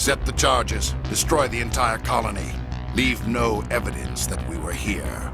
Set the charges. Destroy the entire colony. Leave no evidence that we were here.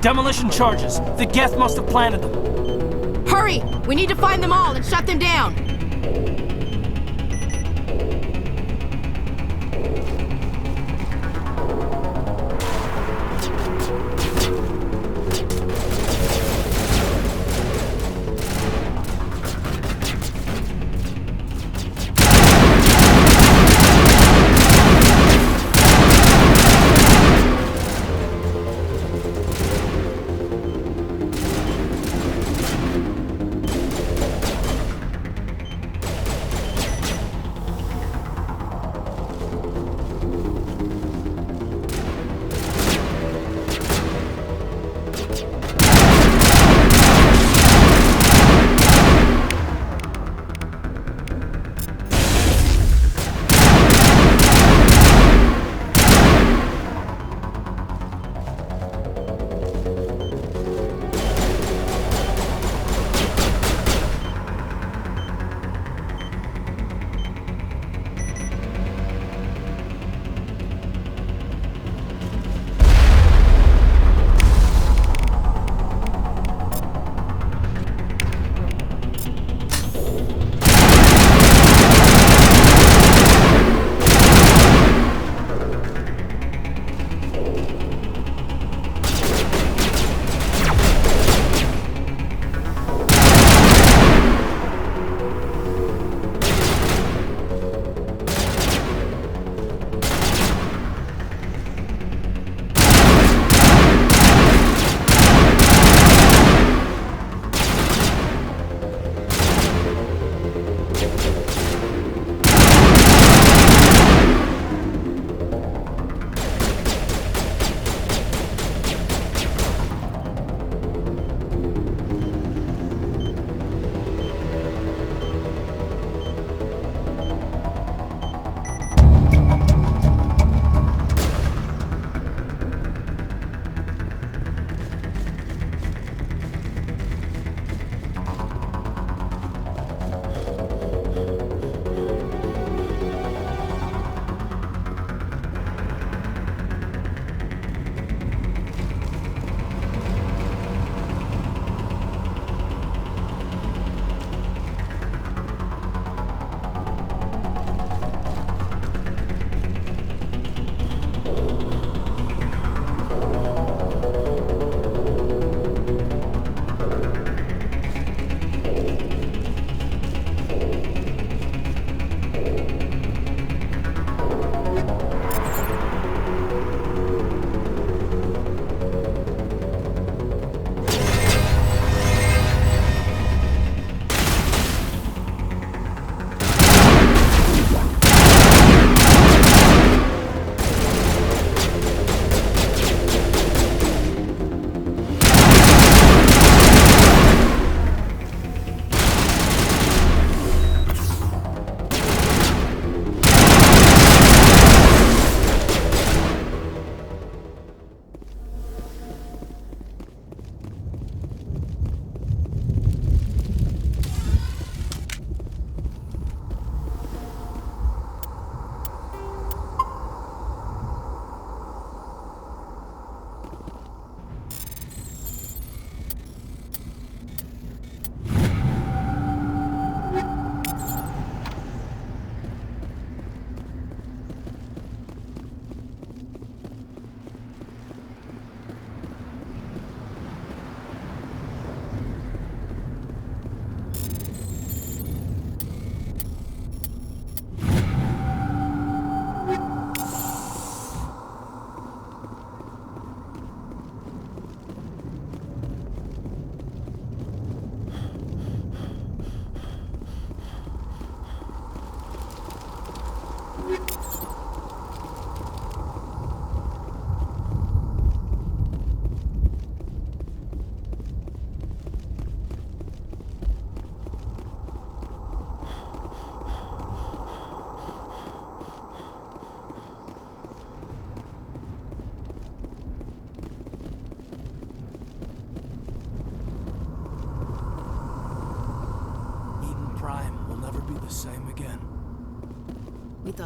Demolition charges. The Geth must have planted them. Hurry! We need to find them all and shut them down!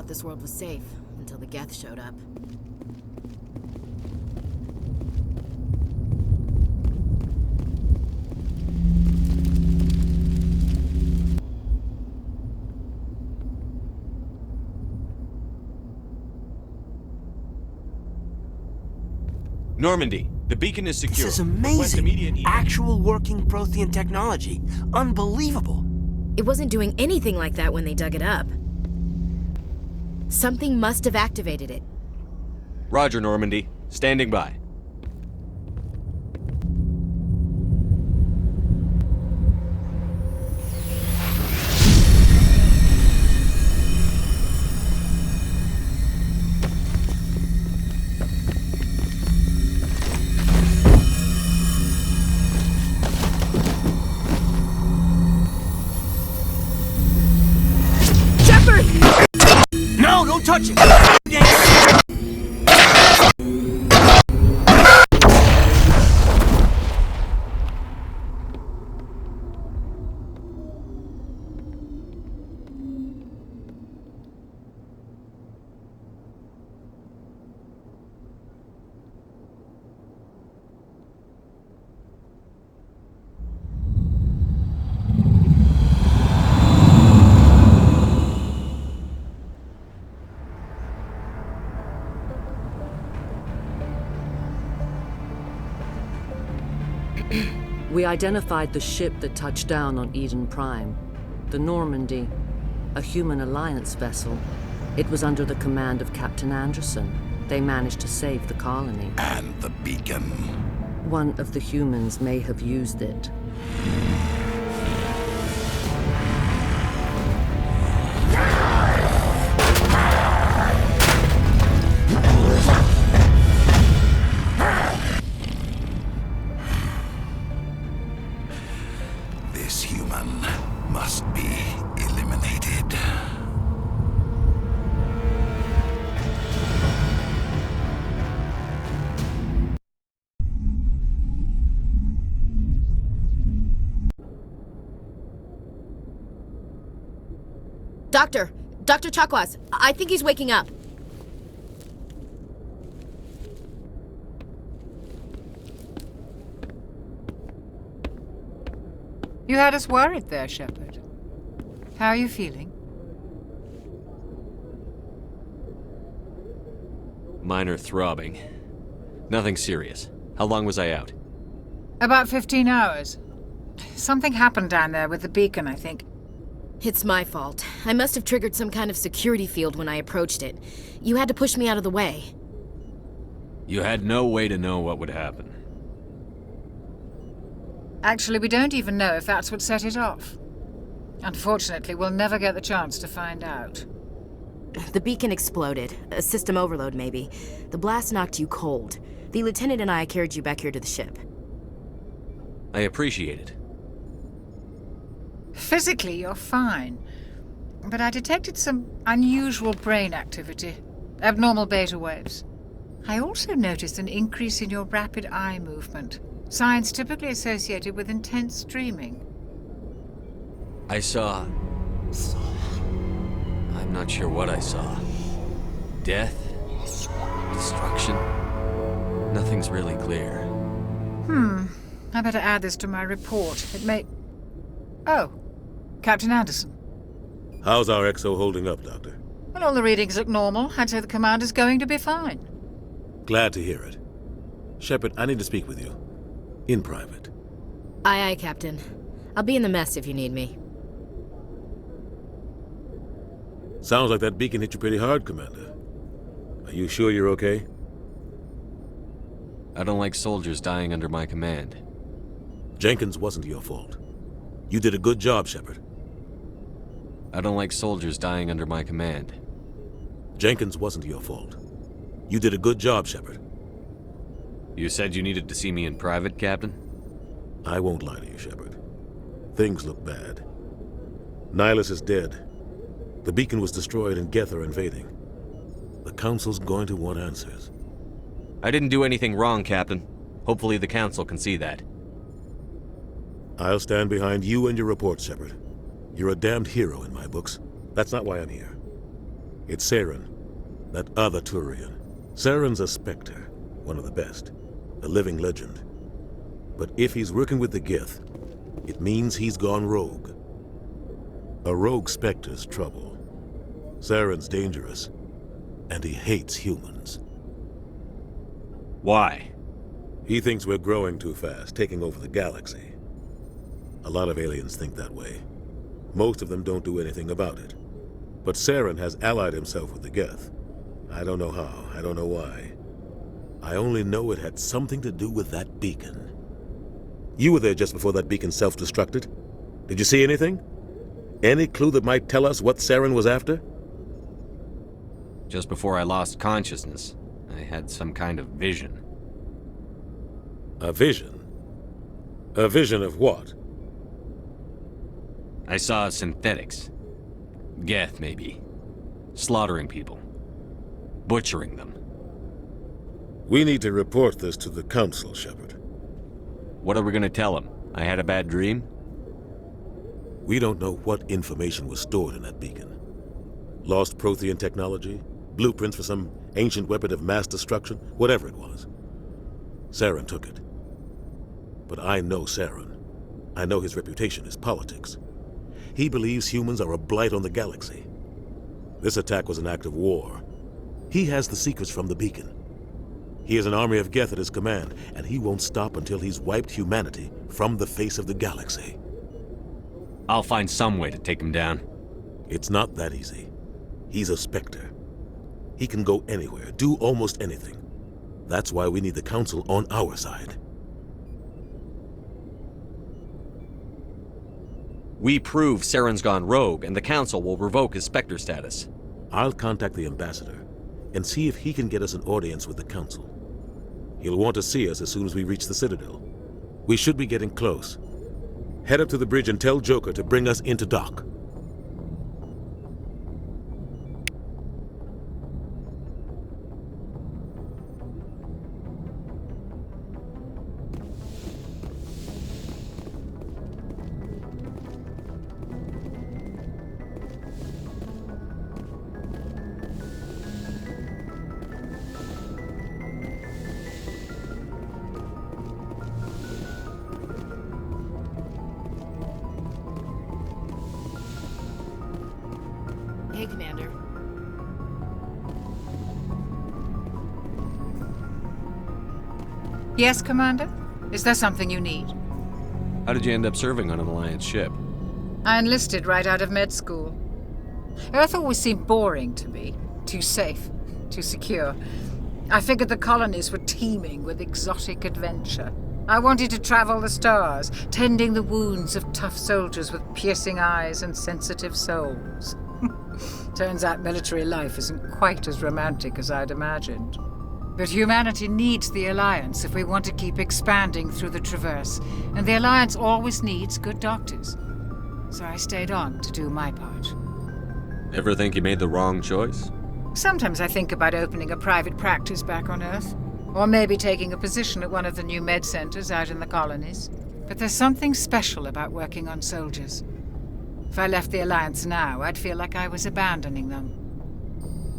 thought this world was safe until the Geth showed up. Normandy, the beacon is secure. This is Request immediate amazing. Actual working Prothean technology. Unbelievable. It wasn't doing anything like that when they dug it up. Something must have activated it. Roger, Normandy. Standing by. No, don't touch it! We identified the ship that touched down on Eden Prime, the Normandy, a human alliance vessel. It was under the command of Captain Anderson. They managed to save the colony. And the beacon. One of the humans may have used it. This human must be eliminated. Dr. Chakwas, I think he's waking up. You had us worried there, Shepard. How are you feeling? Minor throbbing. Nothing serious. How long was I out? About 15 hours. Something happened down there with the beacon, I think. It's my fault. I must have triggered some kind of security field when I approached it. You had to push me out of the way. You had no way to know what would happen. Actually, we don't even know if that's what set it off. Unfortunately, we'll never get the chance to find out. The beacon exploded. A system overload, maybe. The blast knocked you cold. The lieutenant and I carried you back here to the ship. I appreciate it. Physically, you're fine. But I detected some unusual brain activity. Abnormal beta waves. I also noticed an increase in your rapid eye movement. Signs typically associated with intense dreaming. I saw... I'm not sure what I saw. Death? Destruction? Nothing's really clear. I better add this to my report. It may... Oh, Captain Anderson. How's our XO holding up, Doctor? Well, all the readings look normal. I'd say the commander's going to be fine. Glad to hear it. Shepard, I need to speak with you. In private. Aye, Captain. I'll be in the mess if you need me. Sounds like that beacon hit you pretty hard, Commander. Are you sure you're okay? I don't like soldiers dying under my command. Jenkins wasn't your fault. You did a good job, Shepard. I don't like soldiers dying under my command. Jenkins wasn't your fault. You did a good job, Shepard. You said you needed to see me in private, Captain? I won't lie to you, Shepard. Things look bad. Nihilus is dead. The beacon was destroyed and Geth are invading. The Council's going to want answers. I didn't do anything wrong, Captain. Hopefully the Council can see that. I'll stand behind you and your report, Shepard. You're a damned hero in my books. That's not why I'm here. It's Saren, that other Turian. Saren's a Spectre, one of the best, a living legend. But if he's working with the Geth, it means he's gone rogue. A rogue Spectre's trouble. Saren's dangerous, and he hates humans. Why? He thinks we're growing too fast, taking over the galaxy. A lot of aliens think that way. Most of them don't do anything about it. But Saren has allied himself with the Geth. I don't know how, I don't know why. I only know it had something to do with that beacon. You were there just before that beacon self-destructed. Did you see anything? Any clue that might tell us what Saren was after? Just before I lost consciousness, I had some kind of vision. A vision? A vision of what? I saw synthetics. Geth, maybe. Slaughtering people. Butchering them. We need to report this to the Council, Shepard. What are we gonna tell them? I had a bad dream? We don't know what information was stored in that beacon. Lost Prothean technology? Blueprints for some ancient weapon of mass destruction? Whatever it was. Saren took it. But I know Saren. I know his reputation is politics. He believes humans are a blight on the galaxy. This attack was an act of war. He has the secrets from the beacon. He has an army of Geth at his command, and he won't stop until he's wiped humanity from the face of the galaxy. I'll find some way to take him down. It's not that easy. He's a Spectre. He can go anywhere, do almost anything. That's why we need the Council on our side. We prove Saren's gone rogue, and the Council will revoke his Spectre status. I'll contact the Ambassador and see if he can get us an audience with the Council. He'll want to see us as soon as we reach the Citadel. We should be getting close. Head up to the bridge and tell Joker to bring us into dock. Hey, Commander. Yes, Commander? Is there something you need? How did you end up serving on an Alliance ship? I enlisted right out of med school. Earth always seemed boring to me. Too safe, too secure. I figured the colonies were teeming with exotic adventure. I wanted to travel the stars, tending the wounds of tough soldiers with piercing eyes and sensitive souls. Turns out military life isn't quite as romantic as I'd imagined. But humanity needs the Alliance if we want to keep expanding through the Traverse, and the Alliance always needs good doctors. So I stayed on to do my part. Ever think you made the wrong choice? Sometimes I think about opening a private practice back on Earth, or maybe taking a position at one of the new med centers out in the colonies. But there's something special about working on soldiers. If I left the Alliance now, I'd feel like I was abandoning them.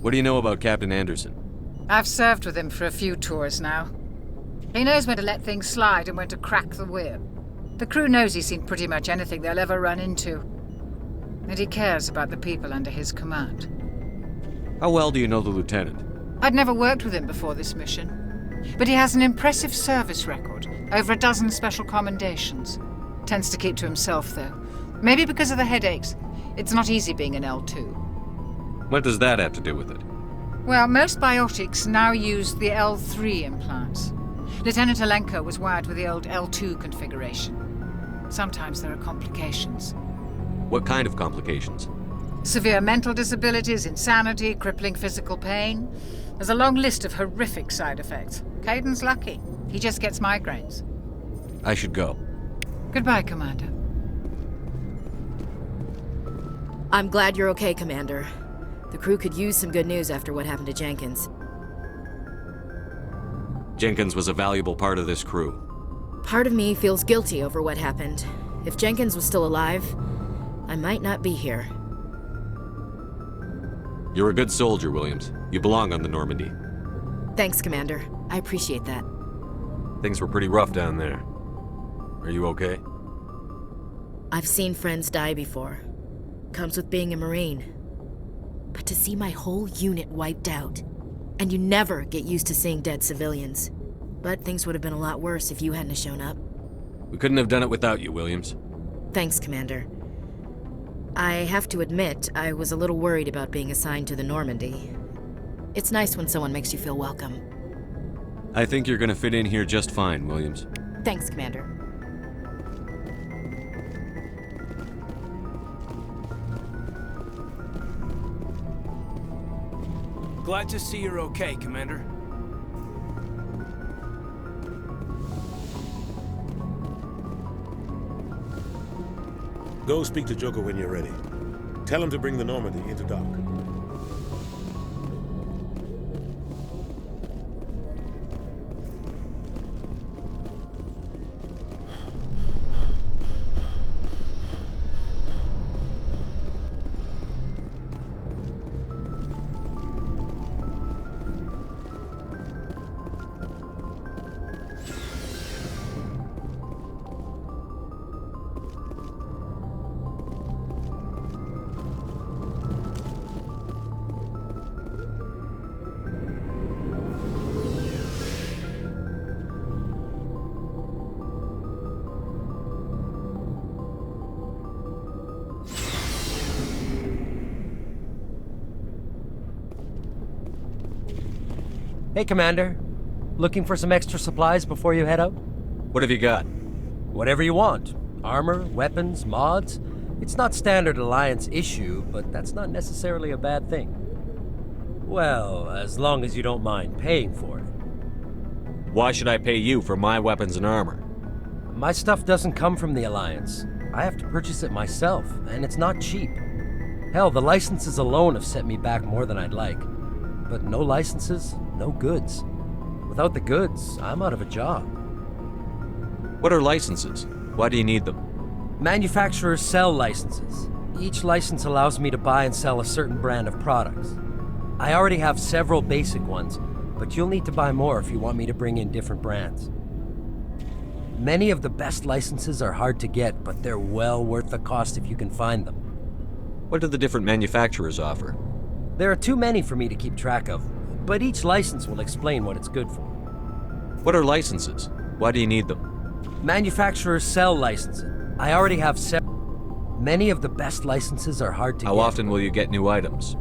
What do you know about Captain Anderson? I've served with him for a few tours now. He knows when to let things slide and when to crack the whip. The crew knows he's seen pretty much anything they'll ever run into. And he cares about the people under his command. How well do you know the Lieutenant? I'd never worked with him before this mission. But he has an impressive service record, over a dozen special commendations. Tends to keep to himself, though. Maybe because of the headaches. It's not easy being an L2. What does that have to do with it? Well, most biotics now use the L3 implants. Lieutenant Alenko was wired with the old L2 configuration. Sometimes there are complications. What kind of complications? Severe mental disabilities, insanity, crippling physical pain. There's a long list of horrific side effects. Caden's lucky. He just gets migraines. I should go. Goodbye, Commander. I'm glad you're okay, Commander. The crew could use some good news after what happened to Jenkins. Jenkins was a valuable part of this crew. Part of me feels guilty over what happened. If Jenkins was still alive, I might not be here. You're a good soldier, Williams. You belong on the Normandy. Thanks, Commander. I appreciate that. Things were pretty rough down there. Are you okay? I've seen friends die before. Comes with being a Marine. But to see my whole unit wiped out, and you never get used to seeing dead civilians. But things would have been a lot worse if you hadn't have shown up. We couldn't have done it without you, Williams. Thanks, Commander. I have to admit, I was a little worried about being assigned to the Normandy. It's nice when someone makes you feel welcome. I think you're gonna fit in here just fine, Williams. Thanks, Commander. Glad to see you're okay, Commander. Go speak to Joker when you're ready. Tell him to bring the Normandy into dock. Hey, Commander. Looking for some extra supplies before you head out? What have you got? Whatever you want. Armor, weapons, mods. It's not standard Alliance issue, but that's not necessarily a bad thing. Well, as long as you don't mind paying for it. Why should I pay you for my weapons and armor? My stuff doesn't come from the Alliance. I have to purchase it myself, and it's not cheap. Hell, the licenses alone have set me back more than I'd like. But no licenses, no goods. Without the goods, I'm out of a job. What are licenses? Why do you need them? Manufacturers sell licenses. Each license allows me to buy and sell a certain brand of products. I already have several basic ones, but you'll need to buy more if you want me to bring in different brands. Many of the best licenses are hard to get, but they're well worth the cost if you can find them. What do the different manufacturers offer? There are too many for me to keep track of, but each license will explain what it's good for. What are licenses? Why do you need them? Manufacturers sell licenses. I already have several. Many of the best licenses are hard to get. How often will you get new items?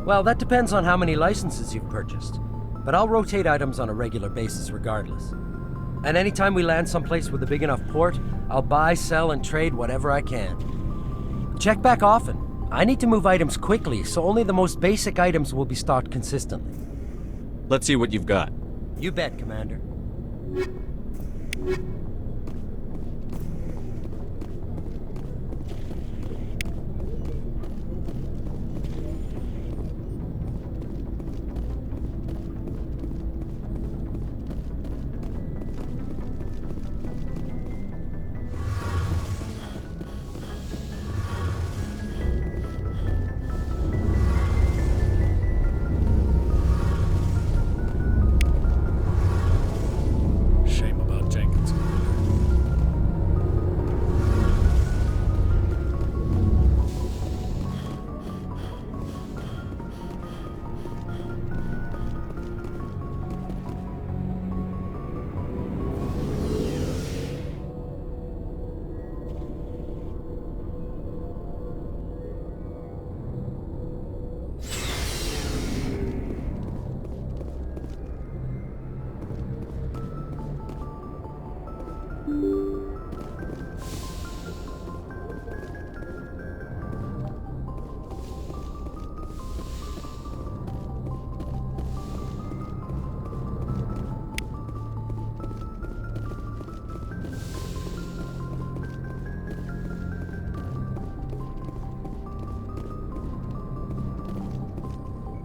Well, that depends on how many licenses you've purchased. But I'll rotate items on a regular basis regardless. And anytime we land someplace with a big enough port, I'll buy, sell, and trade whatever I can. Check back often. I need to move items quickly, so only the most basic items will be stocked consistently. Let's see what you've got. You bet, Commander. Shame about Jenkins.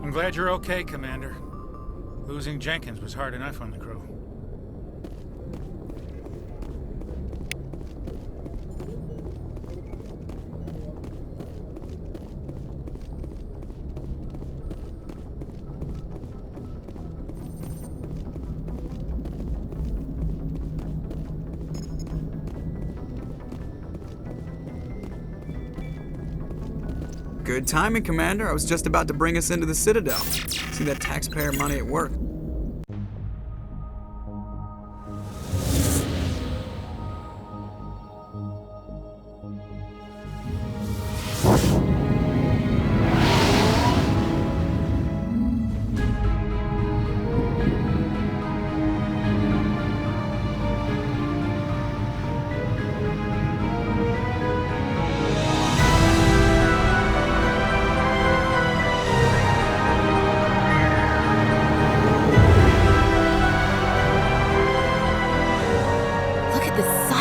I'm glad you're okay, Commander. Losing Jenkins was hard enough on the crew. Good timing, Commander. I was just about to bring us into the Citadel. See that taxpayer money at work.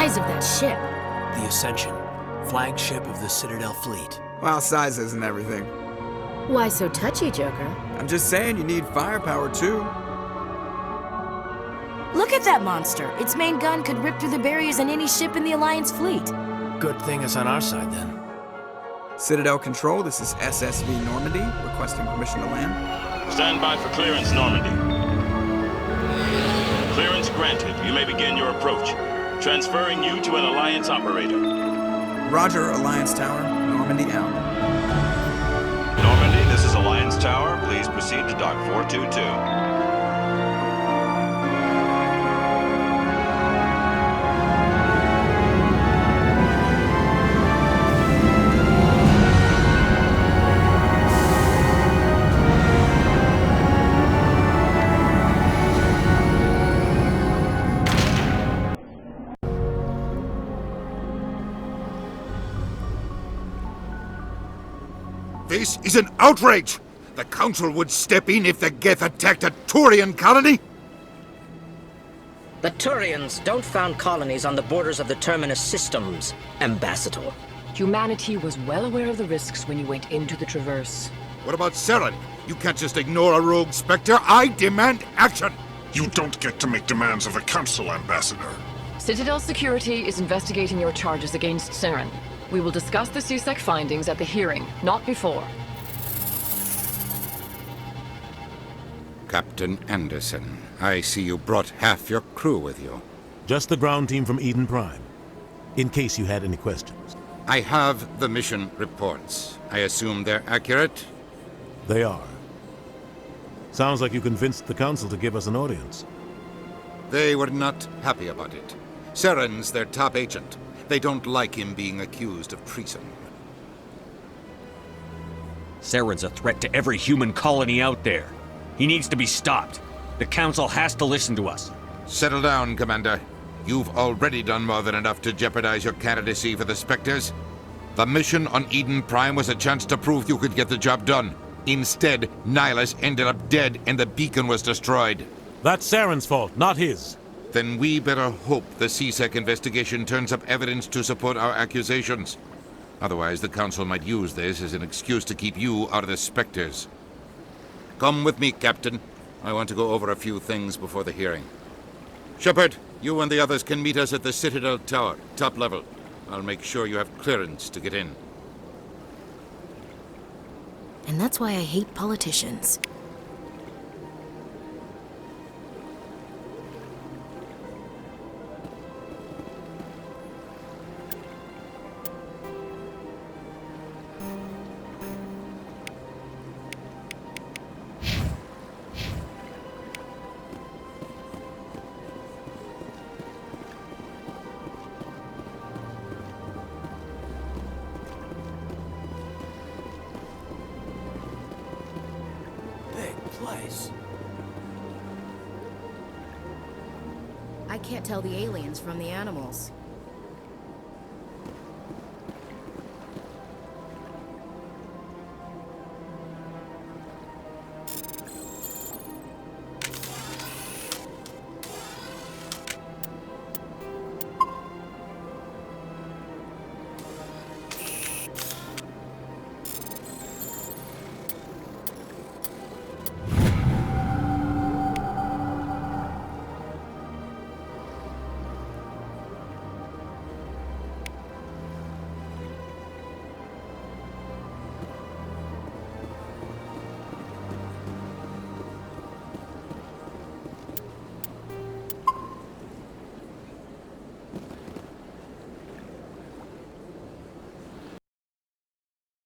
Of that ship. The Ascension, flagship of the Citadel fleet. Well, size isn't everything. Why so touchy, Joker? I'm just saying you need firepower too. Look at that monster. Its main gun could rip through the barriers in any ship in the Alliance fleet. Good thing it's on our side then. Citadel Control, this is SSV Normandy, requesting permission to land. Stand by for clearance, Normandy. Clearance granted. You may begin your approach. Transferring you to an Alliance operator. Roger, Alliance Tower. Normandy out. Normandy, this is Alliance Tower. Please proceed to Dock 422. This is an outrage! The Council would step in if the Geth attacked a Turian colony? The Turians don't found colonies on the borders of the Terminus systems, Ambassador. Humanity was well aware of the risks when you went into the Traverse. What about Saren? You can't just ignore a rogue Spectre. I demand action! You don't get to make demands of the Council, Ambassador. Citadel Security is investigating your charges against Saren. We will discuss the CSEC findings at the hearing, not before. Captain Anderson, I see you brought half your crew with you. Just the ground team from Eden Prime, in case you had any questions. I have the mission reports. I assume they're accurate? They are. Sounds like you convinced the Council to give us an audience. They were not happy about it. Saren's their top agent. They don't like him being accused of treason. Saren's a threat to every human colony out there. He needs to be stopped. The Council has to listen to us. Settle down, Commander. You've already done more than enough to jeopardize your candidacy for the Spectres. The mission on Eden Prime was a chance to prove you could get the job done. Instead, Nihilus ended up dead and the beacon was destroyed. That's Saren's fault, not his. Then we better hope the CSEC investigation turns up evidence to support our accusations. Otherwise, the Council might use this as an excuse to keep you out of the Spectres. Come with me, Captain. I want to go over a few things before the hearing. Shepard, you and the others can meet us at the Citadel Tower, top level. I'll make sure you have clearance to get in. And that's why I hate politicians. Place. I can't tell the aliens from the animals.